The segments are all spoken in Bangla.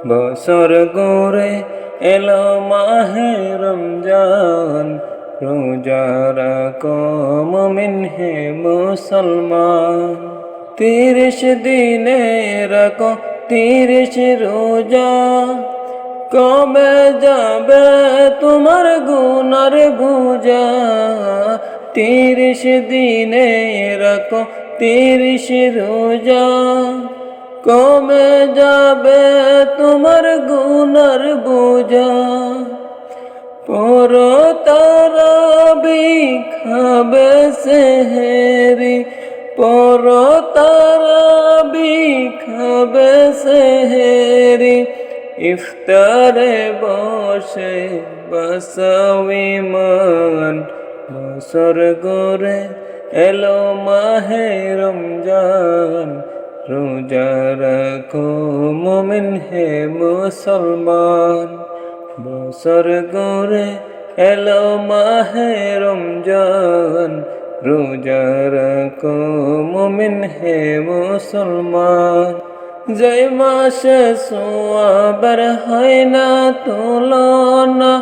বছর ঘুরে এলো মাহে রমজান, রোজা রাখো মুমিন হে মুসলমান। 30 দিনে রাখো 30 রোজা, কমে যাবে তোমার গুনার বোঝা। 30 দিনে রাখো 30 রোজা, কমে যাবে তোমার গুনার বোঝা। পড়ো তারাবি খাবে সেহরি, পড়ো তারাবি খাবে সেহরি, ইফতারে বসে বাসাও ঈমান। বছর ঘুরে এলো মাহে রমজান, রোজা রাখো মুমিন হে মুসলমান। বছর ঘুরে এলো মাহে রমজান, রোজা রাখো মুমিন হে মুসলমান। যে মাসে সওয়াবের হয় না তুলনা,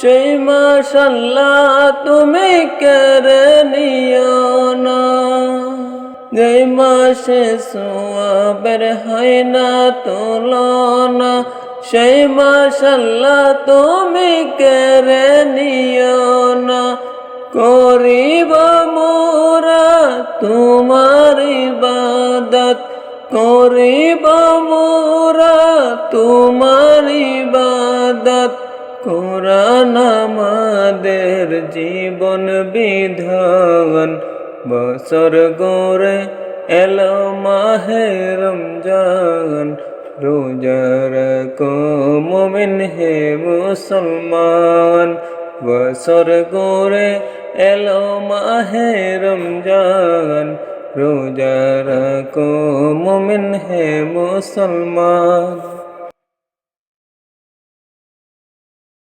সেই মাস আল্লাহ তুমি কেড়ে নিও না। যে মাসে সওয়াবের হয় না তুলনা, সেই মাস আল্লাহ তুমি কেড়ে নিও না। করিব মোরা তোমার ইবাদত, করিব মোরা তোমার ইবাদত। কোরআন আমাদের জীবন বিধান, বছর ঘুরে এলো মাহে রমজান, রোজা রাখো মুমিন হে মুসলমান। বছর ঘুরে এলো মাহে রমজান, রোজা রাখো মুমিন হে মুসলমান।